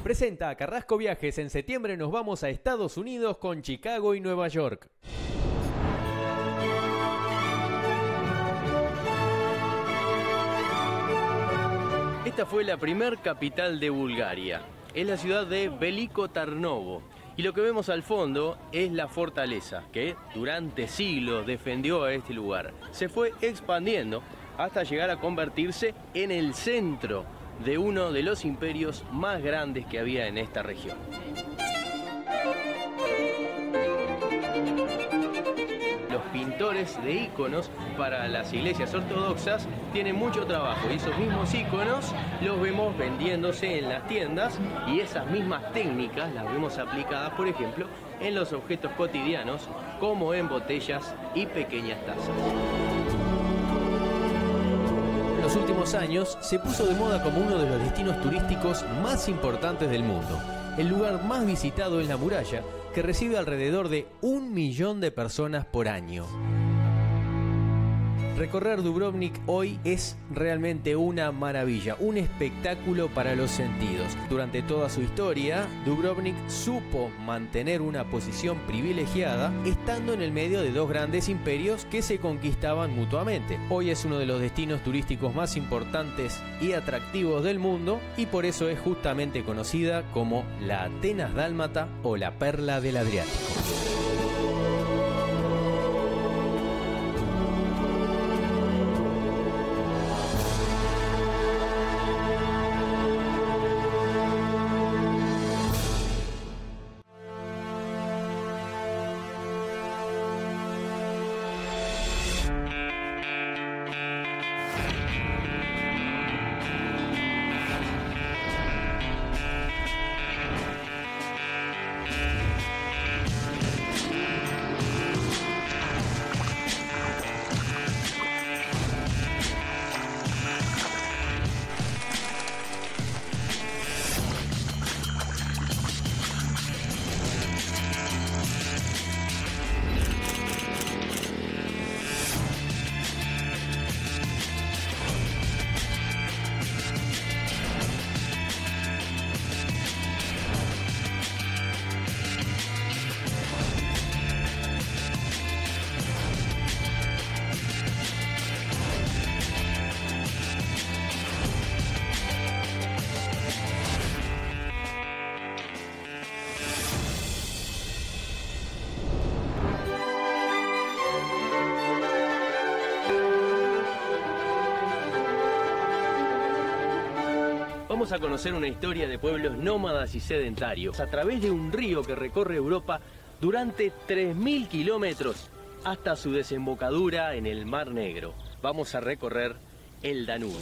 presenta a Carrasco Viajes. En septiembre nos vamos a Estados Unidos con Chicago y Nueva York. Esta fue la primer capital de Bulgaria. Es la ciudad de Veliko Tarnovo. Y lo que vemos al fondo es la fortaleza que durante siglos defendió a este lugar. Se fue expandiendo hasta llegar a convertirse en el centro de uno de los imperios más grandes que había en esta región. Los pintores de íconos para las iglesias ortodoxas tienen mucho trabajo y esos mismos íconos los vemos vendiéndose en las tiendas y esas mismas técnicas las vemos aplicadas, por ejemplo, en los objetos cotidianos como en botellas y pequeñas tazas. En los últimos años se puso de moda como uno de los destinos turísticos más importantes del mundo. El lugar más visitado es la muralla, que recibe alrededor de 1 millón de personas por año. Recorrer Dubrovnik hoy es realmente una maravilla, un espectáculo para los sentidos. Durante toda su historia, Dubrovnik supo mantener una posición privilegiada, estando en el medio de dos grandes imperios que se conquistaban mutuamente. Hoy es uno de los destinos turísticos más importantes y atractivos del mundo, y por eso es justamente conocida como la Atenas dálmata o la Perla del Adriático. Vamos a conocer una historia de pueblos nómadas y sedentarios a través de un río que recorre Europa durante 3.000 kilómetros hasta su desembocadura en el Mar Negro. Vamos a recorrer el Danubio.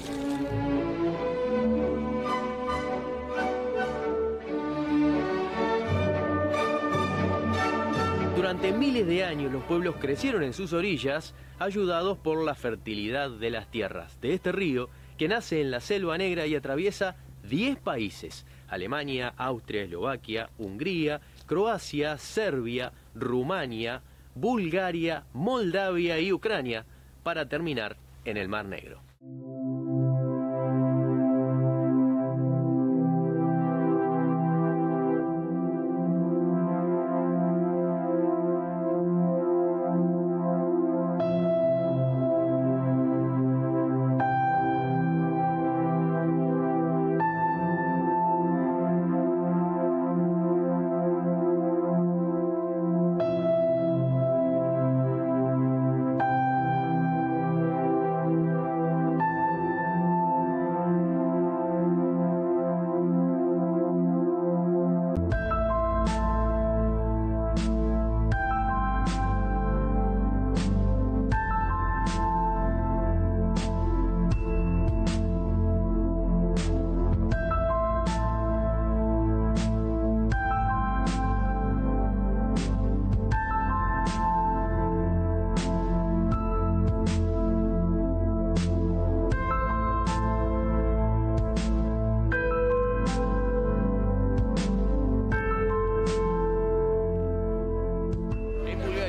Durante miles de años los pueblos crecieron en sus orillas, ayudados por la fertilidad de las tierras de este río que nace en la Selva Negra y atraviesa 10 países: Alemania, Austria, Eslovaquia, Hungría, Croacia, Serbia, Rumania, Bulgaria, Moldavia y Ucrania, para terminar en el Mar Negro.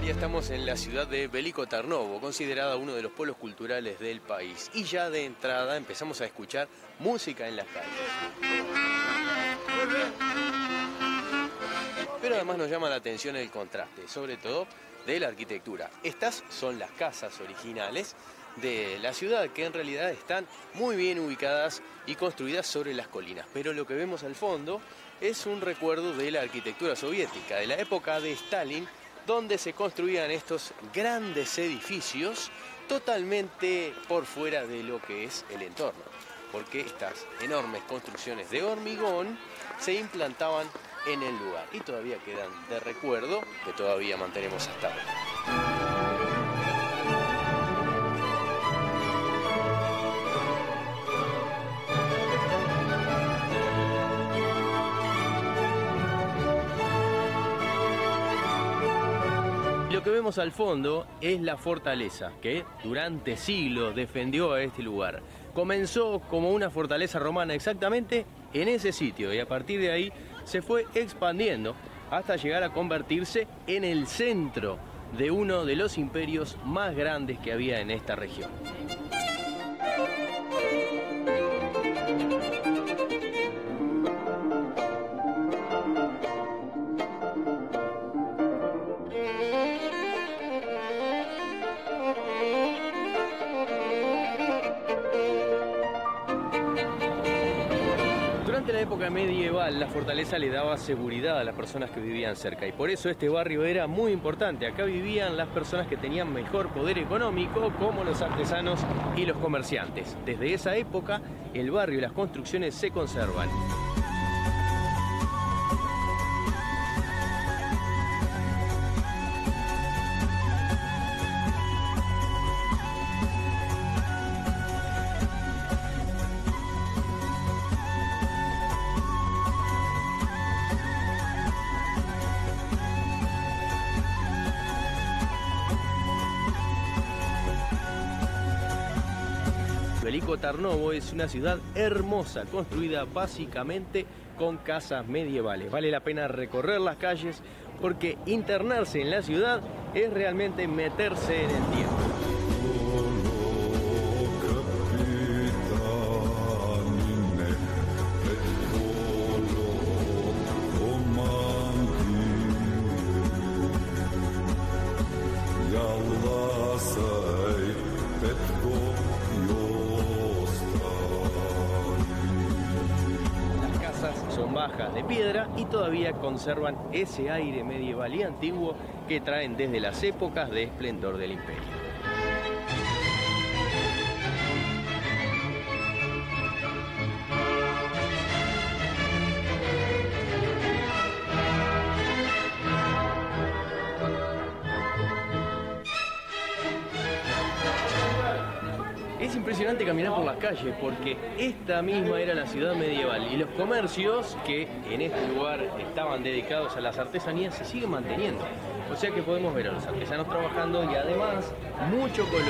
Estamos en la ciudad de Veliko Tarnovo, considerada uno de los polos culturales del país. Y ya de entrada empezamos a escuchar música en las calles. además nos llama la atención el contraste, sobre todo de la arquitectura. Estas son las casas originales de la ciudad, que en realidad están muy bien ubicadas y construidas sobre las colinas. Pero lo que vemos al fondo es un recuerdo de la arquitectura soviética, de la época de Stalin, donde se construían estos grandes edificios totalmente por fuera de lo que es el entorno, porque estas enormes construcciones de hormigón se implantaban en el lugar y todavía quedan de recuerdo, que todavía mantenemos hasta ahora. Lo que vemos al fondo es la fortaleza que durante siglos defendió a este lugar. Comenzó como una fortaleza romana exactamente en ese sitio y a partir de ahí se fue expandiendo hasta llegar a convertirse en el centro de uno de los imperios más grandes que había en esta región. Durante la época medieval, la fortaleza le daba seguridad a las personas que vivían cerca y por eso este barrio era muy importante. Acá vivían las personas que tenían mejor poder económico, como los artesanos y los comerciantes. Desde esa época, el barrio y las construcciones se conservan. Veliko Tarnovo es una ciudad hermosa, construida básicamente con casas medievales. Vale la pena recorrer las calles porque internarse en la ciudad es realmente meterse en el tiempo. Son bajas de piedra y todavía conservan ese aire medieval y antiguo que traen desde las épocas de esplendor del imperio. Es impresionante caminar por las calles porque esta misma era la ciudad medieval y los comercios que en este lugar estaban dedicados a las artesanías se siguen manteniendo. O sea que podemos ver a los artesanos trabajando y además mucho color.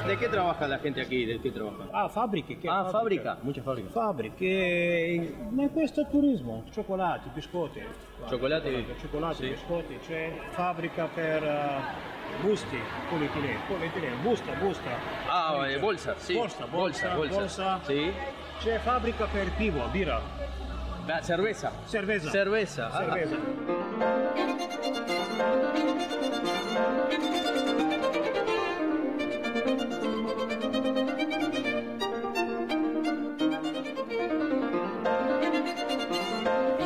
¿De qué trabaja la gente aquí? ¿De qué trabaja? Fabbriche. Fabbrica? Muchas fábricas. Fabbriche, ma questo è turismo, cioccolati, biscotti. Cioccolati? Cioccolati, sì. biscotti, c'è fabbrica per busti, polietilene, busta. Bolsa, sì. Bolsa. Sì. C'è fabbrica per pivo, birra. Cerveza. Cerveza.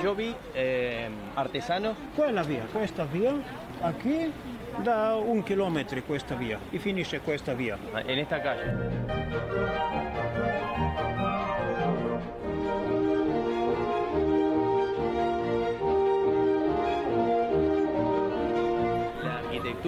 Yo vi artesanos. Questa via, qui da 1 chilometro questa via e finisce questa via. En esta calle.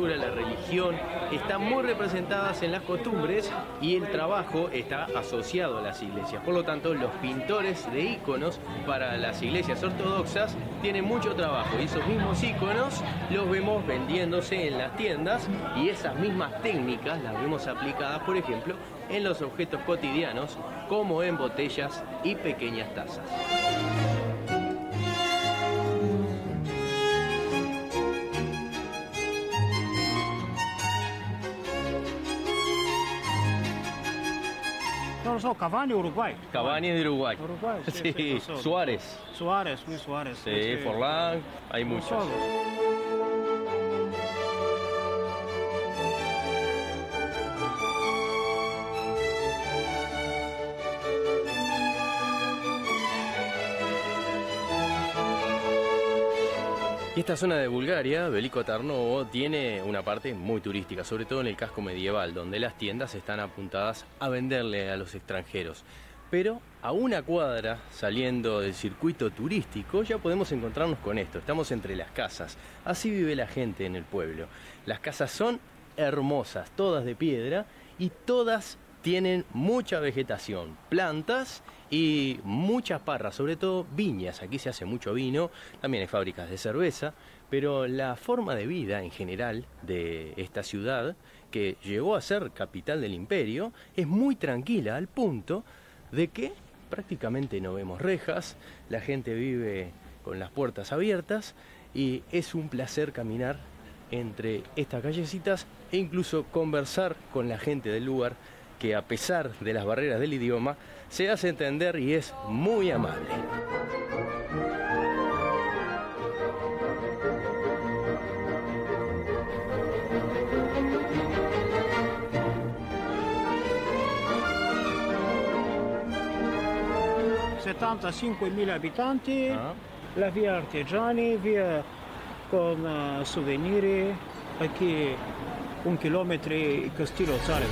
La religión están muy representadas en las costumbres y el trabajo está asociado a las iglesias. Por lo tanto, los pintores de íconos para las iglesias ortodoxas tienen mucho trabajo y esos mismos íconos los vemos vendiéndose en las tiendas y esas mismas técnicas las vemos aplicadas, por ejemplo, en los objetos cotidianos como en botellas y pequeñas tazas. pasó? Cavani, Uruguay. Cavani es de Uruguay. Uruguay, sí, Sí, pasó. Suárez. Suárez, Luis Suárez. Sí, Forlán, hay muchos. Todos. Y esta zona de Bulgaria, Veliko Tarnovo, tiene una parte muy turística, sobre todo en el casco medieval, donde las tiendas están apuntadas a venderle a los extranjeros. Pero a una cuadra, saliendo del circuito turístico, ya podemos encontrarnos con esto. Estamos entre las casas. Así vive la gente en el pueblo. Las casas son hermosas, todas de piedra, y todas tienen mucha vegetación, plantas y muchas parras, sobre todo viñas. Aquí se hace mucho vino, también hay fábricas de cerveza, pero la forma de vida en general de esta ciudad, que llegó a ser capital del imperio, es muy tranquila, al punto de que prácticamente no vemos rejas, la gente vive con las puertas abiertas y es un placer caminar entre estas callecitas e incluso conversar con la gente del lugar, que a pesar de las barreras del idioma se hace entender y es muy amable. Setanta 5.000 abitanti, Ah. la via artigiani, via con souveniri, aquí 1 chilometro Castillo Zarevac.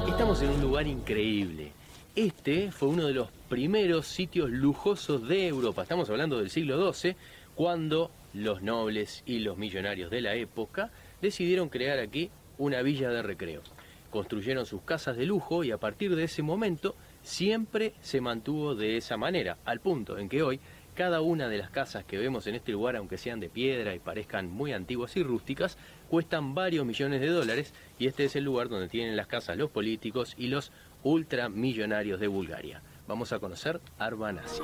Estamos en un lugar increíble. Este fue uno de los primeros sitios lujosos de Europa. Estamos hablando del siglo XII, cuando los nobles y los millonarios de la época decidieron crear aquí una villa de recreo. Construyeron sus casas de lujo y a partir de ese momento siempre se mantuvo de esa manera, al punto en que hoy cada una de las casas que vemos en este lugar, aunque sean de piedra y parezcan muy antiguas y rústicas, cuestan varios millones de dólares, y este es el lugar donde tienen las casas los políticos y los ultramillonarios de Bulgaria. Vamos a conocer Arvanasi.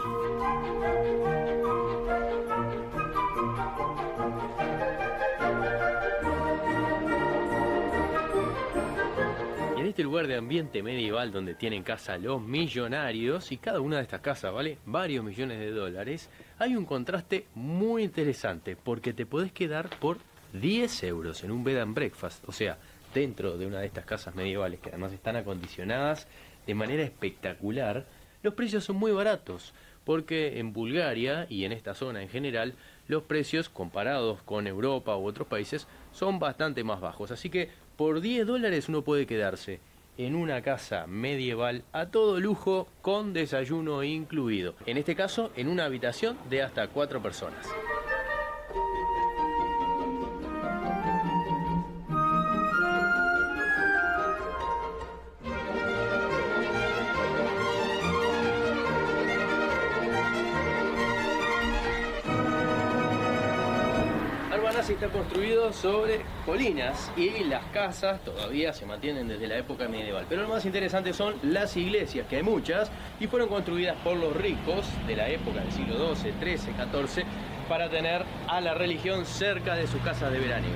En este lugar de ambiente medieval donde tienen casa los millonarios, y cada una de estas casas vale varios millones de dólares, hay un contraste muy interesante porque te podés quedar por 10 euros en un bed and breakfast, o sea, dentro de una de estas casas medievales que además están acondicionadas de manera espectacular. Los precios son muy baratos porque en Bulgaria y en esta zona en general los precios comparados con Europa u otros países son bastante más bajos, así que por 10 dólares uno puede quedarse en una casa medieval a todo lujo con desayuno incluido. En este caso, en una habitación de hasta 4 personas. Arvanasi está construido sobre colinas y las casas todavía se mantienen desde la época medieval. Pero lo más interesante son las iglesias, que hay muchas, y fueron construidas por los ricos de la época del siglo XII, XIII, XIV, para tener a la religión cerca de sus casas de veraneo.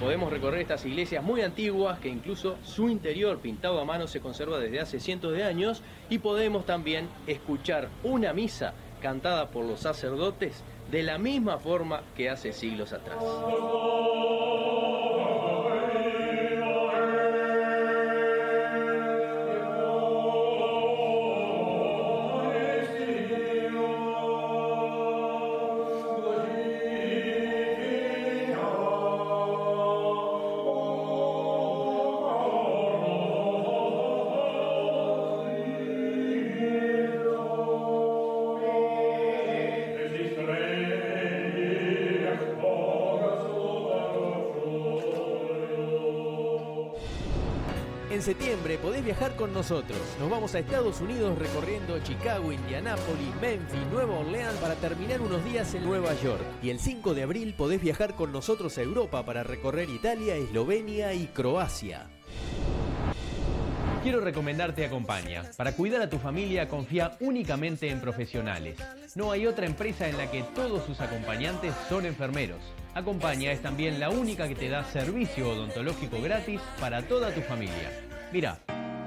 Podemos recorrer estas iglesias muy antiguas, que incluso su interior pintado a mano se conserva desde hace cientos de años, y podemos también escuchar una misa cantada por los sacerdotes de la misma forma que hace siglos atrás. En septiembre podés viajar con nosotros. Nos vamos a Estados Unidos recorriendo Chicago, Indianápolis, Memphis, Nueva Orleans para terminar unos días en Nueva York. Y el 5 de abril podés viajar con nosotros a Europa para recorrer Italia, Eslovenia y Croacia. Quiero recomendarte Acompaña. Para cuidar a tu familia, confía únicamente en profesionales. No hay otra empresa en la que todos sus acompañantes son enfermeros. Acompaña es también la única que te da servicio odontológico gratis para toda tu familia. Mira.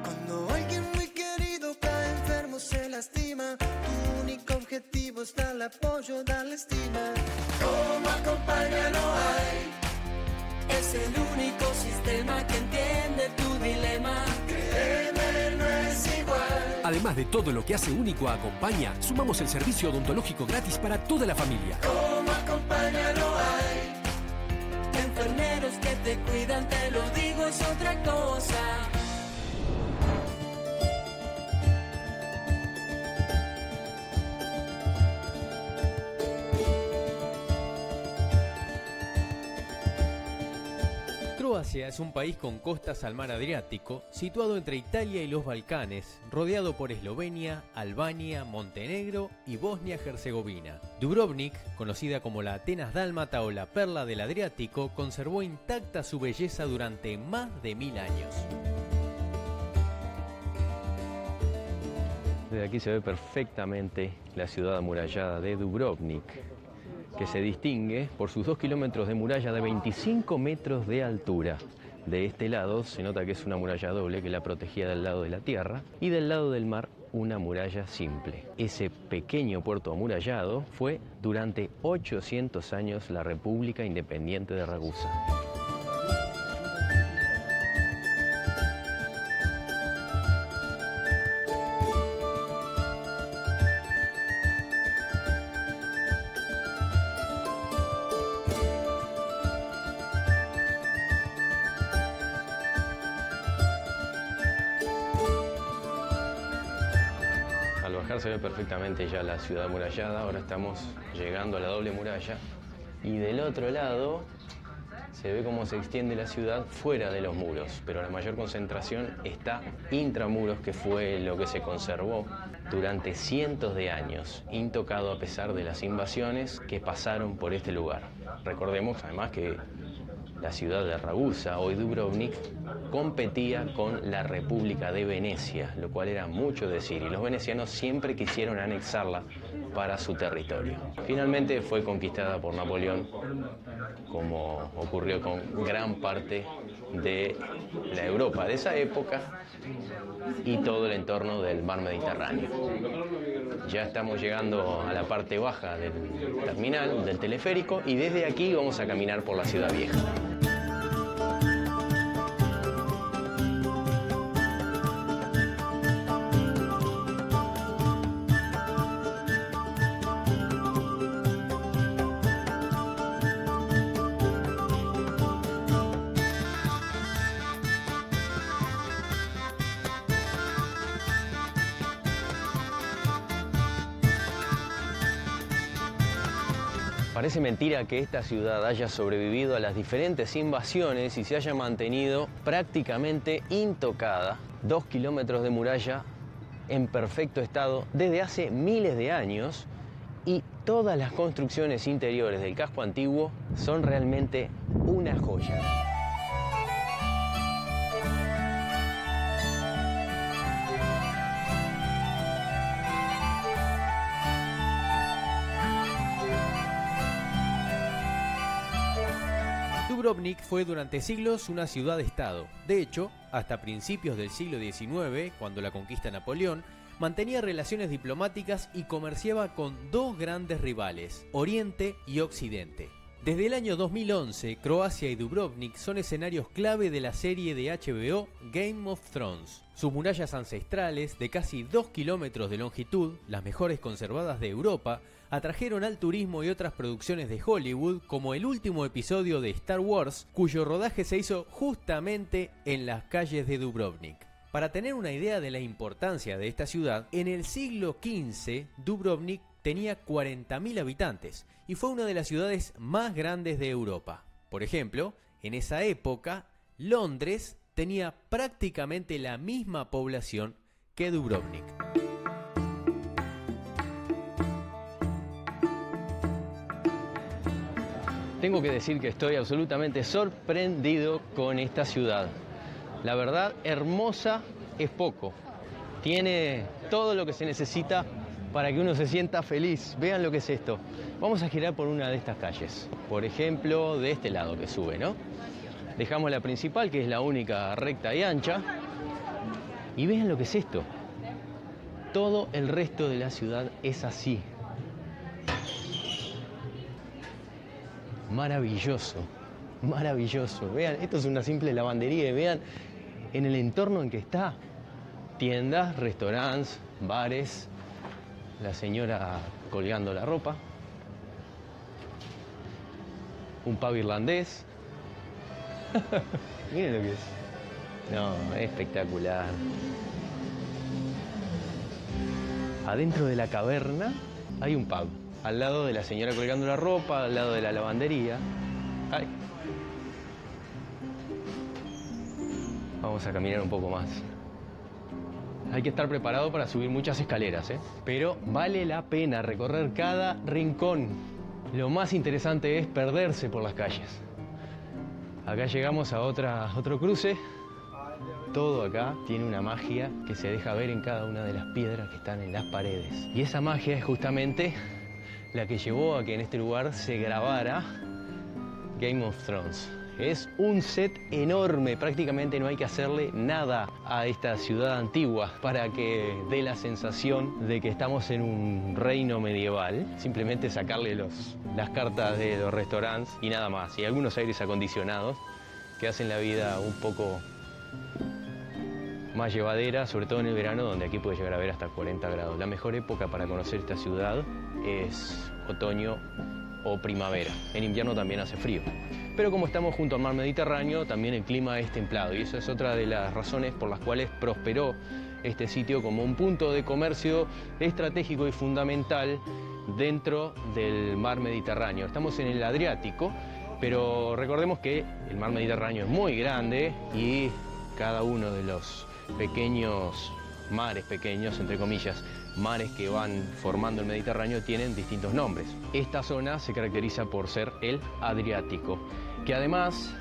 Cuando alguien muy querido cae enfermo, se lastima, tu único objetivo es darle apoyo, darle estima. Como Acompaña no hay, es el único sistema que entiende tu dilema. Créeme, no es igual. Además de todo lo que hace único a Acompaña, sumamos el servicio odontológico gratis para toda la familia. Como Acompaña no hay, enfermeros que te cuidan, te lo digo, es otra cosa. Croacia es un país con costas al mar Adriático, situado entre Italia y los Balcanes, rodeado por Eslovenia, Albania, Montenegro y Bosnia-Herzegovina. Dubrovnik, conocida como la Atenas dálmata o la Perla del Adriático, conservó intacta su belleza durante más de 1000 años. Desde aquí se ve perfectamente la ciudad amurallada de Dubrovnik, que se distingue por sus 2 kilómetros de muralla de 25 metros de altura. De este lado se nota que es una muralla doble que la protegía del lado de la tierra y del lado del mar una muralla simple. Ese pequeño puerto amurallado fue durante 800 años la República Independiente de Ragusa. Al bajar se ve perfectamente ya la ciudad amurallada. Ahora estamos llegando a la doble muralla y del otro lado se ve cómo se extiende la ciudad fuera de los muros, pero la mayor concentración está intramuros, que fue lo que se conservó durante cientos de años, intocado a pesar de las invasiones que pasaron por este lugar. Recordemos además que la ciudad de Ragusa, hoy Dubrovnik, competía con la República de Venecia, lo cual era mucho decir, y los venecianos siempre quisieron anexarla para su territorio. Finalmente fue conquistada por Napoleón, como ocurrió con gran parte de la Europa de esa época y todo el entorno del mar Mediterráneo. Ya estamos llegando a la parte baja del terminal, del teleférico, y desde aquí vamos a caminar por la ciudad vieja. Parece mentira que esta ciudad haya sobrevivido a las diferentes invasiones y se haya mantenido prácticamente intocada. 2 kilómetros de muralla en perfecto estado desde hace miles de años, y todas las construcciones interiores del casco antiguo son realmente una joya. Dubrovnik fue durante siglos una ciudad-estado. De hecho, hasta principios del siglo XIX, cuando la conquista Napoleón, mantenía relaciones diplomáticas y comerciaba con dos grandes rivales, Oriente y Occidente. Desde el año 2011, Croacia y Dubrovnik son escenarios clave de la serie de HBO Game of Thrones. Sus murallas ancestrales, de casi 2 kilómetros de longitud, las mejores conservadas de Europa, atrajeron al turismo y otras producciones de Hollywood, como el último episodio de Star Wars, cuyo rodaje se hizo justamente en las calles de Dubrovnik. Para tener una idea de la importancia de esta ciudad, en el siglo XV, Dubrovnik tenía 40.000 habitantes y fue una de las ciudades más grandes de Europa. Por ejemplo, en esa época, Londres tenía prácticamente la misma población que Dubrovnik. Tengo que decir que estoy absolutamente sorprendido con esta ciudad. La verdad, hermosa es poco. Tiene todo lo que se necesita para que uno se sienta feliz. Vean lo que es esto. Vamos a girar por una de estas calles. Por ejemplo, de este lado que sube, ¿no? Dejamos la principal, que es la única recta y ancha. Y vean lo que es esto. Todo el resto de la ciudad es así. Maravilloso, maravilloso. Vean, esto es una simple lavandería y vean en el entorno en que está. Tiendas, restaurantes, bares, la señora colgando la ropa, un pub irlandés. Miren lo que es. No, es espectacular. Adentro de la caverna hay un pub. Al lado de la señora colgando la ropa, al lado de la lavandería. Ay. Vamos a caminar un poco más. Hay que estar preparado para subir muchas escaleras, ¿eh? Pero vale la pena recorrer cada rincón. Lo más interesante es perderse por las calles. Acá llegamos a otro cruce. Todo acá tiene una magia que se deja ver en cada una de las piedras que están en las paredes. Y esa magia es justamente la que llevó a que en este lugar se grabara Game of Thrones. Es un set enorme, prácticamente no hay que hacerle nada a esta ciudad antigua para que dé la sensación de que estamos en un reino medieval. Simplemente sacarle las cartas de los restaurantes y nada más. Y algunos aires acondicionados que hacen la vida un poco más llevadera, sobre todo en el verano, donde aquí puede llegar a ver hasta 40 grados. La mejor época para conocer esta ciudad es otoño o primavera. En invierno también hace frío. Pero como estamos junto al mar Mediterráneo, también el clima es templado. Y eso es otra de las razones por las cuales prosperó este sitio como un punto de comercio estratégico y fundamental dentro del mar Mediterráneo. Estamos en el Adriático, pero recordemos que el mar Mediterráneo es muy grande y cada uno de los mares pequeños, entre comillas, mares que van formando el Mediterráneo tienen distintos nombres. Esta zona se caracteriza por ser el Adriático, que además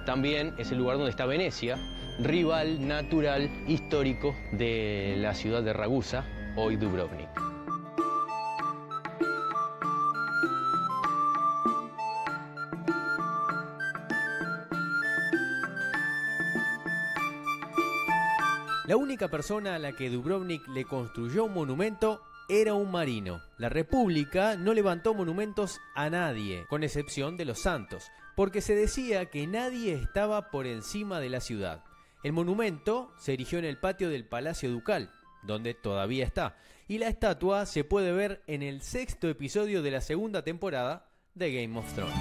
también es el lugar donde está Venecia, rival natural histórico de la ciudad de Ragusa, hoy Dubrovnik. La única persona a la que Dubrovnik le construyó un monumento era un marino. La República no levantó monumentos a nadie, con excepción de los santos, porque se decía que nadie estaba por encima de la ciudad. El monumento se erigió en el patio del Palacio Ducal, donde todavía está, y la estatua se puede ver en el 6º episodio de la 2ª temporada de Game of Thrones.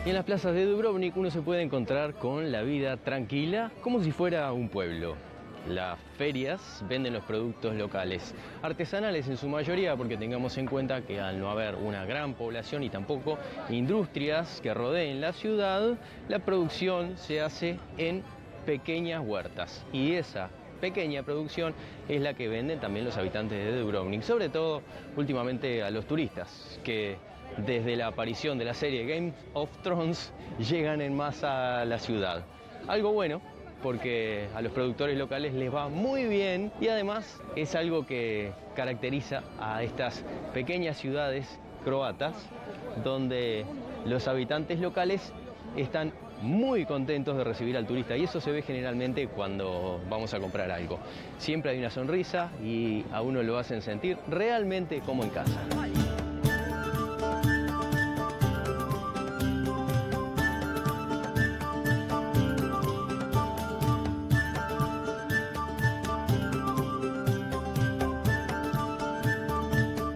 Y en las plazas de Dubrovnik uno se puede encontrar con la vida tranquila, como si fuera un pueblo. Las ferias venden los productos locales, artesanales en su mayoría, porque tengamos en cuenta que al no haber una gran población y tampoco industrias que rodeen la ciudad, la producción se hace en pequeñas huertas. Y esa pequeña producción es la que venden también los habitantes de Dubrovnik, sobre todo últimamente a los turistas, que desde la aparición de la serie Game of Thrones llegan en masa a la ciudad. Algo bueno, porque a los productores locales les va muy bien y además es algo que caracteriza a estas pequeñas ciudades croatas, donde los habitantes locales están muy contentos de recibir al turista, y eso se ve generalmente cuando vamos a comprar algo. Siempre hay una sonrisa y a uno lo hacen sentir realmente como en casa.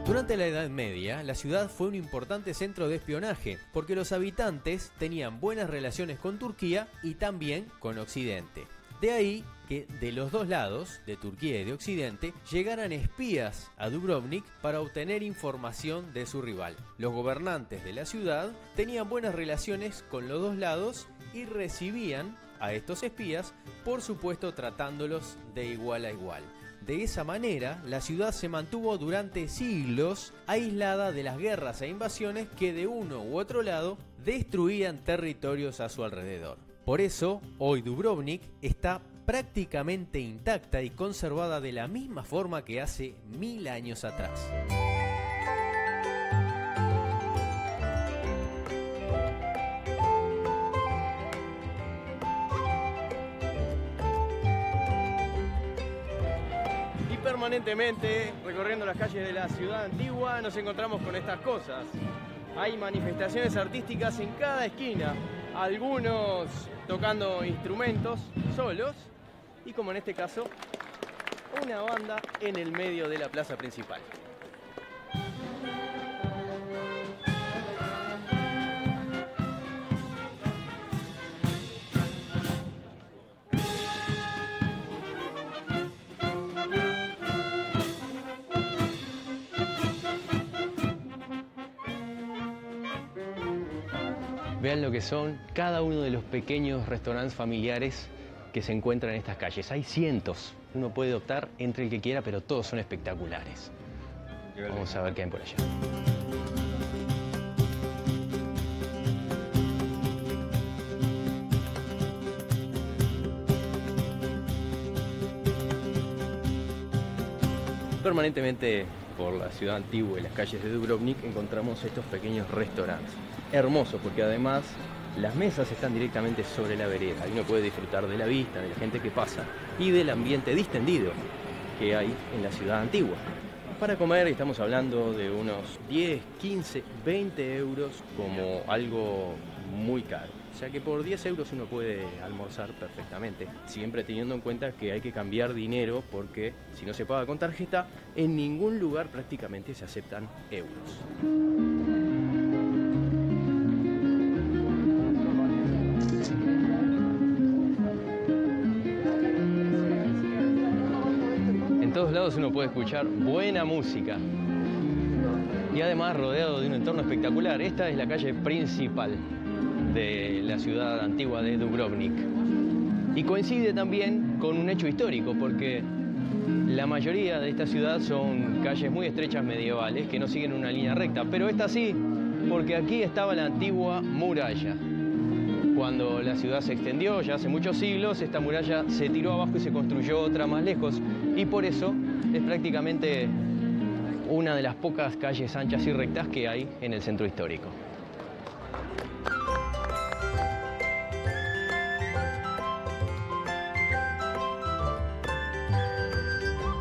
Durante la Edad Media, la ciudad fue un importante centro de espionaje, porque los habitantes tenían buenas relaciones con Turquía y también con Occidente. De ahí que de los dos lados, de Turquía y de Occidente, llegaran espías a Dubrovnik para obtener información de su rival. Los gobernantes de la ciudad tenían buenas relaciones con los dos lados y recibían a estos espías, por supuesto tratándolos de igual a igual. De esa manera, la ciudad se mantuvo durante siglos aislada de las guerras e invasiones que de uno u otro lado destruían territorios a su alrededor. Por eso, hoy Dubrovnik está prácticamente intacta y conservada de la misma forma que hace 1000 años atrás. Y permanentemente, recorriendo las calles de la ciudad antigua, nos encontramos con estas cosas. Hay manifestaciones artísticas en cada esquina, algunos tocando instrumentos solos, y como en este caso, una banda en el medio de la plaza principal. Vean lo que son cada uno de los pequeños restaurantes familiares que se encuentran en estas calles. Hay cientos. Uno puede optar entre el que quiera, pero todos son espectaculares. Vamos a ver qué hay por allá. Permanentemente por la ciudad antigua y las calles de Dubrovnik encontramos estos pequeños restaurantes. Hermosos, porque además las mesas están directamente sobre la vereda y uno puede disfrutar de la vista, de la gente que pasa y del ambiente distendido que hay en la ciudad antigua. Para comer estamos hablando de unos 10, 15, 20 euros como algo muy caro. O sea que por 10 euros uno puede almorzar perfectamente, siempre teniendo en cuenta que hay que cambiar dinero porque si no se paga con tarjeta, en ningún lugar prácticamente se aceptan euros. En todos lados uno puede escuchar buena música y además rodeado de un entorno espectacular. Esta es la calle principal de la ciudad antigua de Dubrovnik y coincide también con un hecho histórico porque la mayoría de esta ciudad son calles muy estrechas medievales que no siguen una línea recta, pero esta sí, porque aquí estaba la antigua muralla. Cuando la ciudad se extendió ya hace muchos siglos, esta muralla se tiró abajo y se construyó otra más lejos y por eso es prácticamente una de las pocas calles anchas y rectas que hay en el centro histórico.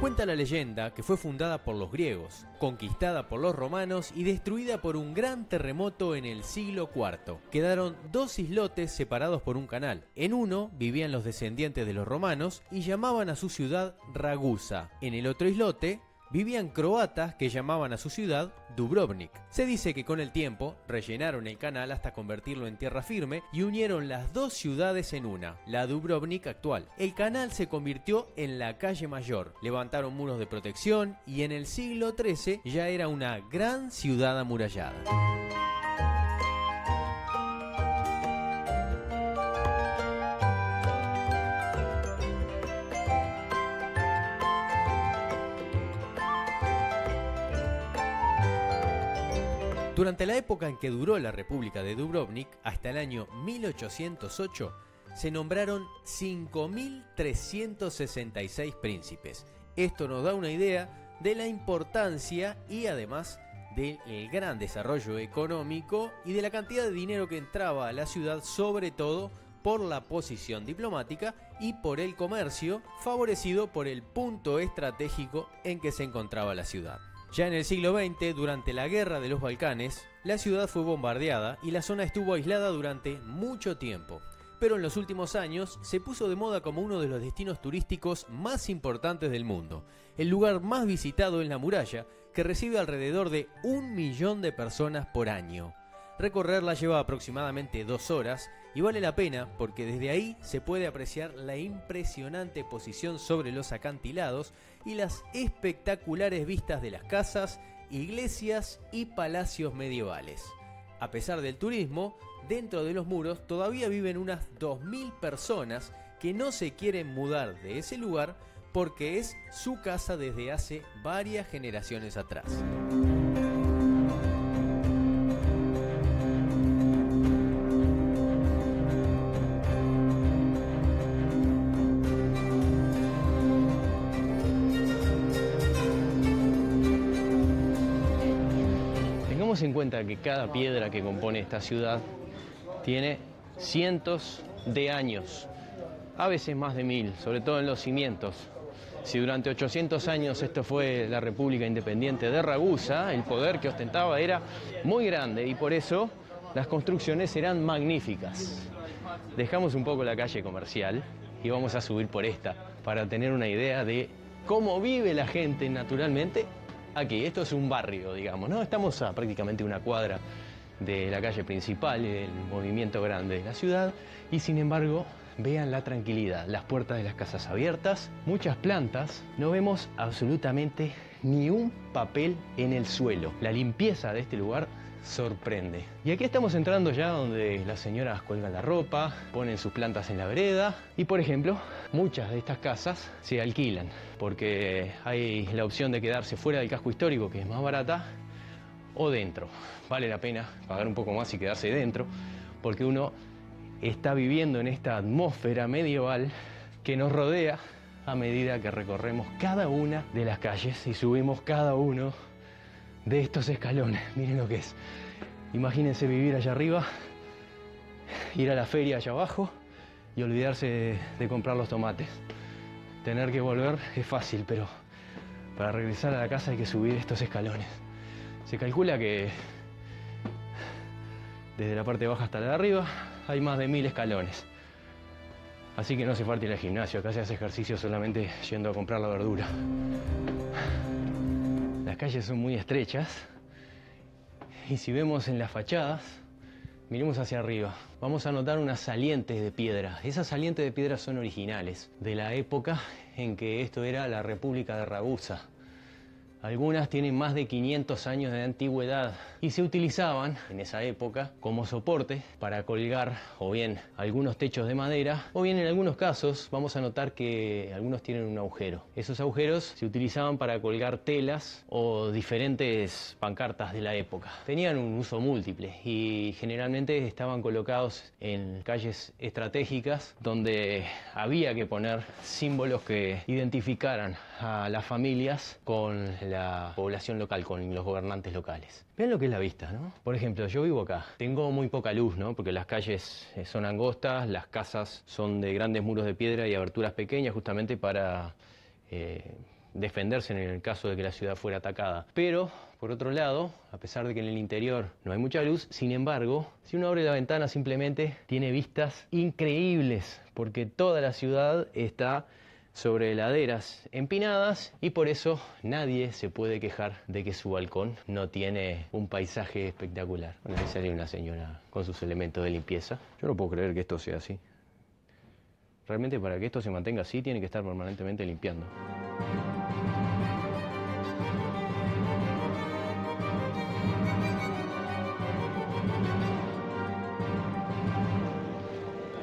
Cuenta la leyenda que fue fundada por los griegos, conquistada por los romanos y destruida por un gran terremoto en el siglo IV. Quedaron dos islotes separados por un canal. En uno vivían los descendientes de los romanos y llamaban a su ciudad Ragusa. En el otro islote vivían croatas que llamaban a su ciudad Dubrovnik. Se dice que con el tiempo rellenaron el canal hasta convertirlo en tierra firme y unieron las dos ciudades en una, la Dubrovnik actual. El canal se convirtió en la calle mayor, levantaron muros de protección y en el siglo XIII ya era una gran ciudad amurallada. Durante la época en que duró la República de Dubrovnik, hasta el año 1808, se nombraron 5.366 príncipes. Esto nos da una idea de la importancia y además del gran desarrollo económico y de la cantidad de dinero que entraba a la ciudad, sobre todo por la posición diplomática y por el comercio, favorecido por el punto estratégico en que se encontraba la ciudad. Ya en el siglo XX, durante la Guerra de los Balcanes, la ciudad fue bombardeada y la zona estuvo aislada durante mucho tiempo. Pero en los últimos años se puso de moda como uno de los destinos turísticos más importantes del mundo. El lugar más visitado es la muralla, que recibe alrededor de 1 millón de personas por año. Recorrerla lleva aproximadamente 2 horas Y vale la pena porque desde ahí se puede apreciar la impresionante posición sobre los acantilados y las espectaculares vistas de las casas, iglesias y palacios medievales. A pesar del turismo, dentro de los muros todavía viven unas 2000 personas que no se quieren mudar de ese lugar porque es su casa desde hace varias generaciones atrás. Tengamos en cuenta que cada piedra que compone esta ciudad tiene cientos de años, a veces más de 1000, sobre todo en los cimientos. Si durante 800 años esto fue la República Independiente de Ragusa, el poder que ostentaba era muy grande y por eso las construcciones eran magníficas. Dejamos un poco la calle comercial y vamos a subir por esta para tener una idea de cómo vive la gente naturalmente aquí. Esto es un barrio, digamos, ¿no? Estamos a prácticamente una cuadra de la calle principal y del movimiento grande de la ciudad y sin embargo vean la tranquilidad, las puertas de las casas abiertas, muchas plantas, no vemos absolutamente ni un papel en el suelo. La limpieza de este lugar sorprende. Y aquí estamos entrando ya donde las señoras cuelgan la ropa, ponen sus plantas en la vereda y por ejemplo muchas de estas casas se alquilan porque hay la opción de quedarse fuera del casco histórico, que es más barata, o dentro. Vale la pena pagar un poco más y quedarse dentro porque uno está viviendo en esta atmósfera medieval que nos rodea a medida que recorremos cada una de las calles y subimos cada uno de estos escalones. Miren lo que es. Imagínense vivir allá arriba, ir a la feria allá abajo y olvidarse de comprar los tomates. Tener que volver es fácil, pero para regresar a la casa hay que subir estos escalones. Se calcula que desde la parte baja hasta la de arriba hay más de 1000 escalones. Así que no hace falta ir al gimnasio, acá se hace ejercicio solamente yendo a comprar la verdura. Las calles son muy estrechas y si vemos en las fachadas, miremos hacia arriba, vamos a notar unas salientes de piedra. Esas salientes de piedra son originales, de la época en que esto era la República de Ragusa. Algunas tienen más de 500 años de antigüedad y se utilizaban en esa época como soporte para colgar o bien algunos techos de madera o bien en algunos casos vamos a notar que algunos tienen un agujero. Esos agujeros se utilizaban para colgar telas o diferentes pancartas de la época. Tenían un uso múltiple y generalmente estaban colocados en calles estratégicas donde había que poner símbolos que identificaran a las familias con la población local, con los gobernantes locales. Vean lo que es la vista, ¿no? Por ejemplo, yo vivo acá, tengo muy poca luz, ¿no? Porque las calles son angostas, las casas son de grandes muros de piedra y aberturas pequeñas justamente para defenderse en el caso de que la ciudad fuera atacada. Pero, por otro lado, a pesar de que en el interior no hay mucha luz, sin embargo, si uno abre la ventana simplemente tiene vistas increíbles, porque toda la ciudad está sobre laderas empinadas y por eso nadie se puede quejar de que su balcón no tiene un paisaje espectacular. Bueno, ahí sale una señora con sus elementos de limpieza. Yo no puedo creer que esto sea así. Realmente para que esto se mantenga así tiene que estar permanentemente limpiando.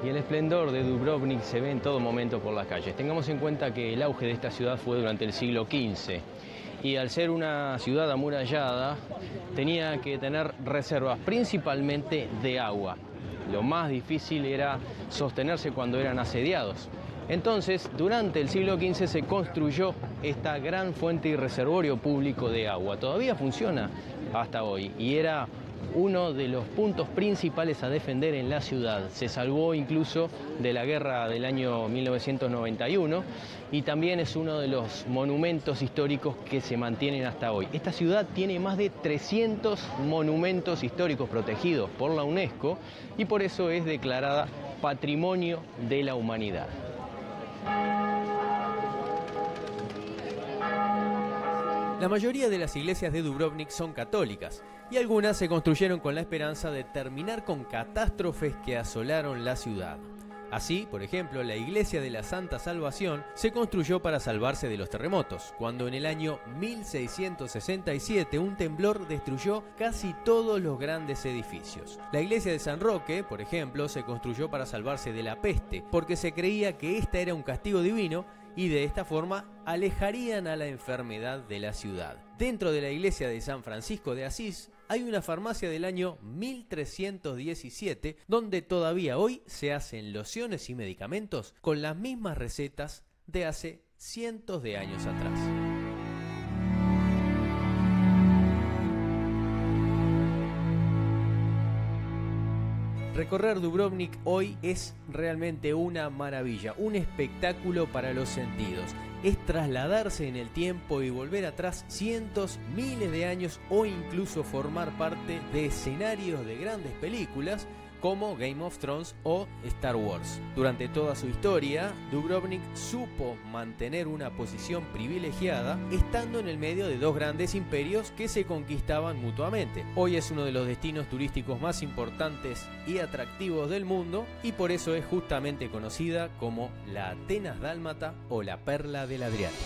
Y el esplendor de Dubrovnik se ve en todo momento por las calles. Tengamos en cuenta que el auge de esta ciudad fue durante el siglo XV y al ser una ciudad amurallada tenía que tener reservas principalmente de agua. Lo más difícil era sostenerse cuando eran asediados. Entonces, durante el siglo XV se construyó esta gran fuente y reservorio público de agua. Todavía funciona hasta hoy y era uno de los puntos principales a defender en la ciudad. Se salvó incluso de la guerra del año 1991 y también es uno de los monumentos históricos que se mantienen hasta hoy. Esta ciudad tiene más de 300 monumentos históricos protegidos por la UNESCO y por eso es declarada Patrimonio de la Humanidad. La mayoría de las iglesias de Dubrovnik son católicas y algunas se construyeron con la esperanza de terminar con catástrofes que asolaron la ciudad. Así, por ejemplo, la iglesia de la Santa Salvación se construyó para salvarse de los terremotos, cuando en el año 1667 un temblor destruyó casi todos los grandes edificios. La iglesia de San Roque, por ejemplo, se construyó para salvarse de la peste, porque se creía que esta era un castigo divino y de esta forma alejarían a la enfermedad de la ciudad. Dentro de la iglesia de San Francisco de Asís hay una farmacia del año 1317 donde todavía hoy se hacen lociones y medicamentos con las mismas recetas de hace cientos de años atrás. Recorrer Dubrovnik hoy es realmente una maravilla, un espectáculo para los sentidos. Es trasladarse en el tiempo y volver atrás cientos, miles de años o incluso formar parte de escenarios de grandes películas como Game of Thrones o Star Wars. Durante toda su historia, Dubrovnik supo mantener una posición privilegiada estando en el medio de dos grandes imperios que se conquistaban mutuamente. Hoy es uno de los destinos turísticos más importantes y atractivos del mundo y por eso es justamente conocida como la Atenas dálmata o la Perla del Adriático.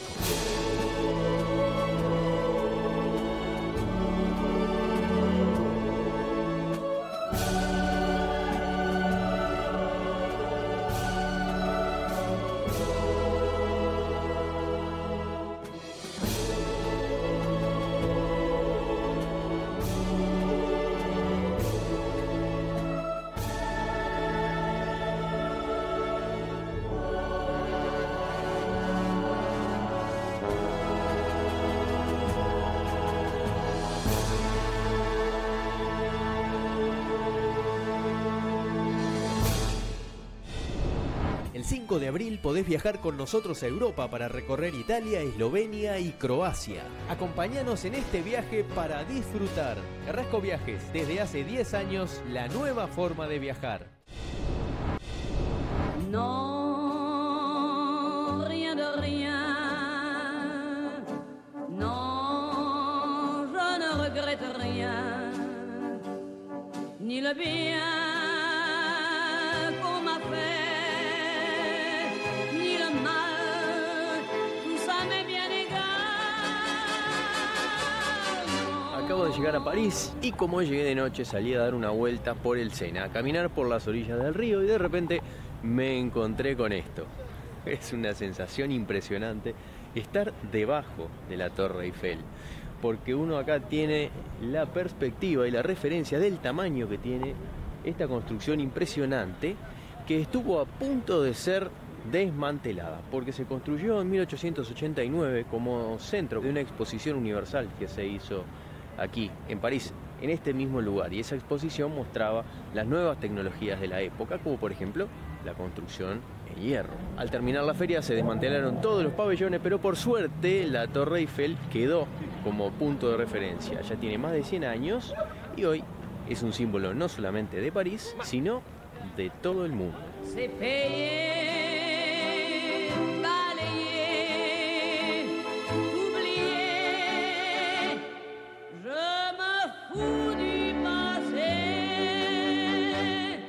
El 5 de abril podés viajar con nosotros a Europa para recorrer Italia, Eslovenia y Croacia. Acompáñanos en este viaje para disfrutar. Carrasco Viajes, desde hace 10 años, la nueva forma de viajar. No, rien de rien. No, je ne regrette rien. Ni le bien qu'on m'a fait. Acabo de llegar a París y como llegué de noche salí a dar una vuelta por el Sena, a caminar por las orillas del río y de repente me encontré con esto. Es una sensación impresionante estar debajo de la Torre Eiffel, porque uno acá tiene la perspectiva y la referencia del tamaño que tiene esta construcción impresionante que estuvo a punto de ser desmantelada, porque se construyó en 1889 como centro de una exposición universal que se hizo aquí, en París, en este mismo lugar, y esa exposición mostraba las nuevas tecnologías de la época, como por ejemplo la construcción en hierro. Al terminar la feria se desmantelaron todos los pabellones, pero por suerte la Torre Eiffel quedó como punto de referencia. Ya tiene más de 100 años y hoy es un símbolo no solamente de París, sino de todo el mundo.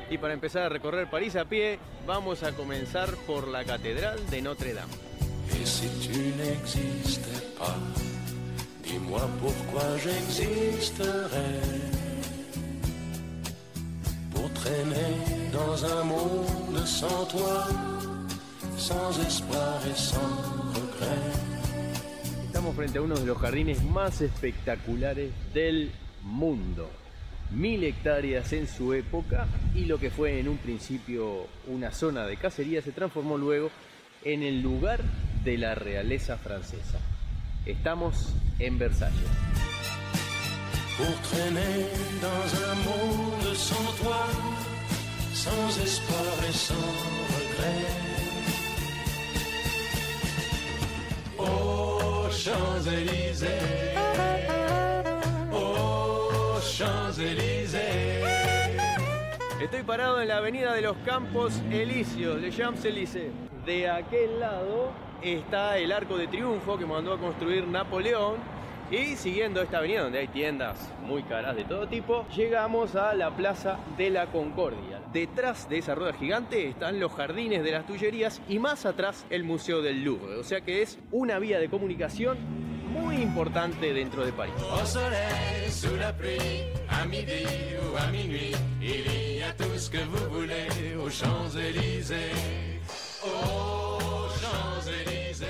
Y para empezar a recorrer París a pie, vamos a comenzar por la Catedral de Notre Dame. Et si tu n'existais pas, dis-moi pourquoi j'existerais. Pour traîner dans un monde sans toi, sans espoir et sans regret. Estamos frente a uno de los jardines más espectaculares del mundo. 1000 hectáreas en su época y lo que fue en un principio una zona de cacería se transformó luego en el lugar de la realeza francesa. Estamos en Versalles. Pour traîner dans un monde sans toi, sans espoir et sans regret. Oh Champs-Élysées, oh Champs-Élysées. Estoy parado en la avenida de los Campos Elíseos, de Champs-Élysées. De aquel lado está el Arco de Triunfo que mandó a construir Napoleón Y siguiendo esta avenida donde hay tiendas muy caras de todo tipo, llegamos a la Plaza de la Concordia. Detrás de esa rueda gigante están los jardines de las Tullerías y más atrás el Museo del Louvre. O sea que es una vía de comunicación muy importante dentro de París. Au soleil, sous la pluie, à midi ou à minuit, il y a tout ce que vous voulez aux Champs-Élysées. Aux Champs-Élysées.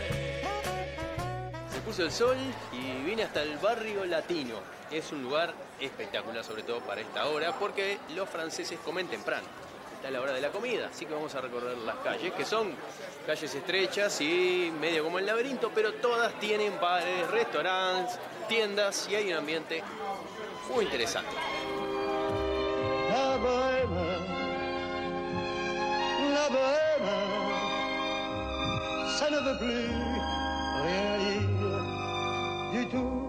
Se puso el sol y vine hasta el barrio latino. Es un lugar espectacular, sobre todo para esta hora, porque los franceses comen temprano. Está la hora de la comida, así que vamos a recorrer las calles, que son calles estrechas y medio como el laberinto, pero todas tienen bares, restaurantes, tiendas y hay un ambiente muy interesante. La bohème, ça ne veut plus rien dire du tout.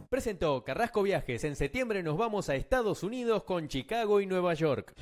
Presentó Carrasco Viajes. En septiembre nos vamos a Estados Unidos con Chicago y Nueva York.